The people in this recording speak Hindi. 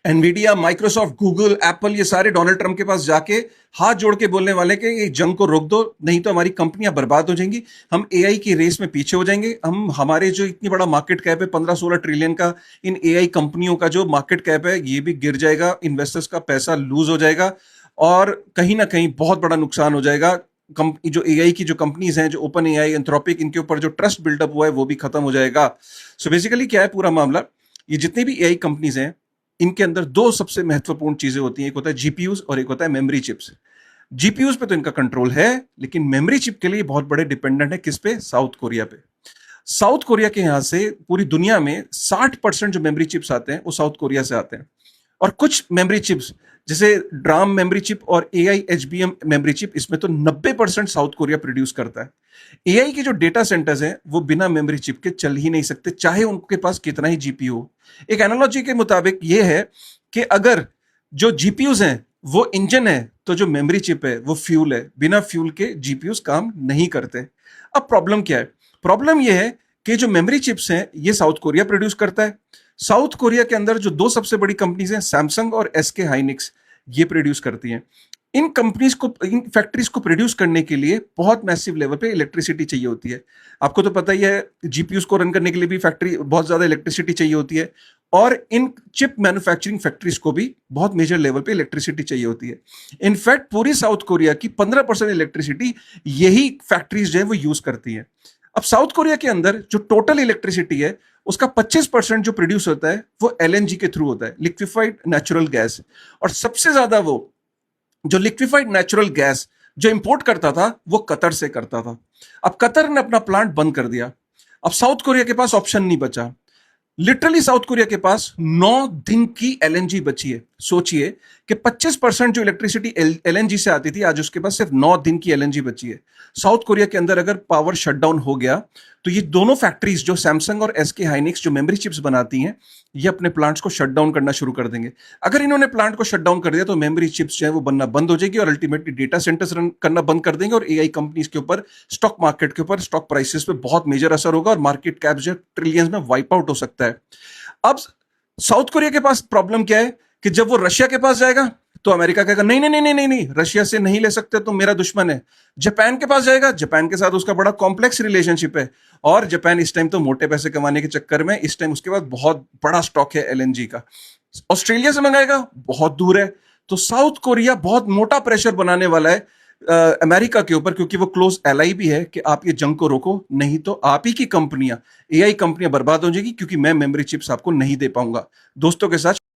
एनवीडिया, माइक्रोसॉफ्ट, गूगल, एप्पल, ये सारे डोनाल्ड ट्रंप के पास जाके हाथ जोड़ के बोलने वाले कि ये जंग को रोक दो, नहीं तो हमारी कंपनियां बर्बाद हो जाएंगी, हम एआई की रेस में पीछे हो जाएंगे, हम हमारे जो इतनी बड़ा मार्केट कैप है 15-16 ट्रिलियन का, इन एआई कंपनियों का जो मार्केट कैप है ये भी गिर जाएगा, इन्वेस्टर्स का पैसा लूज हो जाएगा और कहीं ना कहीं बहुत बड़ा नुकसान हो जाएगा। कंपनी जो एआई की जो कंपनीज हैं, जो ओपन एआई, एंथ्रोपिक, इनके ऊपर जो ट्रस्ट बिल्डअप हुआ है वो भी खत्म हो जाएगा। सो बेसिकली क्या है पूरा मामला, ये जितनी भी एआई कंपनीज हैं इनके अंदर दो सबसे महत्वपूर्ण चीजें होती हैं, एक होता है जीपीयूज और एक होता है मेमोरी चिप्स। जीपीयूज पे तो इनका कंट्रोल है, लेकिन मेमोरी चिप के लिए बहुत बड़े डिपेंडेंट है किस पे? साउथ कोरिया पे। साउथ कोरिया के यहां से पूरी दुनिया में 60% जो मेमोरी चिप्स आते हैं वो साउथ कोरिया से आते हैं। और कुछ मेमोरी चिप्स जैसे ड्राम मेमोरी चिप और एआई एचबीएम मेमोरी चिप, इसमें तो 90% साउथ कोरिया प्रोड्यूस करता है। एआई के जो डेटा सेंटर्स हैं वो बिना मेमोरी चिप के चल ही नहीं सकते, चाहे उनके पास कितना ही जीपीयू हो। एक एनालॉजी के मुताबिक ये है कि अगर जो जीपीयूज हैं वो इंजन है, तो जो मेमोरी चिप है वो फ्यूल है, बिना फ्यूल के जीपीयूज काम नहीं करते। अब प्रॉब्लम क्या है? प्रॉब्लम यह है कि जो मेमोरी चिप्स हैं ये साउथ कोरिया प्रोड्यूस करता है। साउथ कोरिया के अंदर जो दो सबसे बड़ी कंपनीज हैं, सैमसंग और एसके हाइनिक्स, ये प्रोड्यूस करती हैं। इन कंपनीज को, इन फैक्ट्रीज को प्रोड्यूस करने के लिए बहुत मैसिव लेवल पे इलेक्ट्रिसिटी चाहिए होती है। आपको तो पता ही है, जीपीयूज को रन करने के लिए भी फैक्ट्री बहुत ज्यादा इलेक्ट्रिसिटी चाहिए होती है, और इन चिप मैन्युफैक्चरिंग फैक्ट्रीज को भी बहुत मेजर लेवल पे इलेक्ट्रिसिटी चाहिए होती है। इनफैक्ट पूरी साउथ कोरिया की 15% इलेक्ट्रिसिटी यही फैक्ट्रीज जो है वो यूज करती है। अब साउथ कोरिया के अंदर जो टोटल इलेक्ट्रिसिटी है उसका 25% जो प्रोड्यूस होता है वो एलएनजी के थ्रू होता है, लिक्विफाइड नेचुरल गैस। और सबसे ज्यादा वो जो लिक्विफाइड नेचुरल गैस जो इंपोर्ट करता था वो कतर से करता था। अब कतर ने अपना प्लांट बंद कर दिया। अब साउथ कोरिया के पास ऑप्शन नहीं बचा। लिटरली साउथ कोरिया के पास 9 दिन की एलएनजी बची है। सोचिए कि 25% जो इलेक्ट्रिसिटी एलएनजी से आती थी, आज उसके पास सिर्फ 9 दिन की एलएनजी बची है। साउथ कोरिया के अंदर अगर पावर शटडाउन हो गया तो ये दोनों फैक्ट्रीज जो सैमसंग और एसके हाइनिक्स जो मेमोरी चिप्स बनाती हैं, ये अपने प्लांट्स को शट डाउन करना शुरू कर देंगे। अगर इन्होंने प्लांट को शट डाउन कर दिया तो मेमोरी चिप्स जो है वो बनना बंद हो जाएगी और अल्टीमेटली डेटा सेंटर्स रन करना बंद कर देंगे, और एआई कंपनीज के ऊपर, स्टॉक मार्केट के ऊपर, स्टॉक प्राइसेस पे बहुत मेजर असर होगा और मार्केट कैप जो ट्रिलियंस में वाइप आउट हो सकता है। अब साउथ कोरिया के पास प्रॉब्लम क्या है कि जब वो रशिया के पास जाएगा तो अमेरिका कहेगा नहीं नहीं नहीं नहीं नहीं नहीं, रशिया से नहीं ले सकते, तो मेरा दुश्मन है। जापान के पास जाएगा, जापान के साथ उसका बड़ा कॉम्प्लेक्स रिलेशनशिप है, और जापान इस टाइम तो मोटे पैसे कमाने के चक्कर में इस टाइम उसके पास बहुत बड़ा स्टॉक है एलएनजी का। ऑस्ट्रेलिया से मंगाएगा, बहुत दूर है। तो साउथ कोरिया बहुत मोटा प्रेशर बनाने वाला है अमेरिका के ऊपर, क्योंकि वो क्लोज एलाई भी है कि आप ये जंग को रोको, नहीं तो आप ही की कंपनियां, एआई कंपनियां बर्बाद हो जाएगी, क्योंकि मैं मेमोरी चिप्स आपको नहीं दे पाऊंगा। दोस्तों के साथ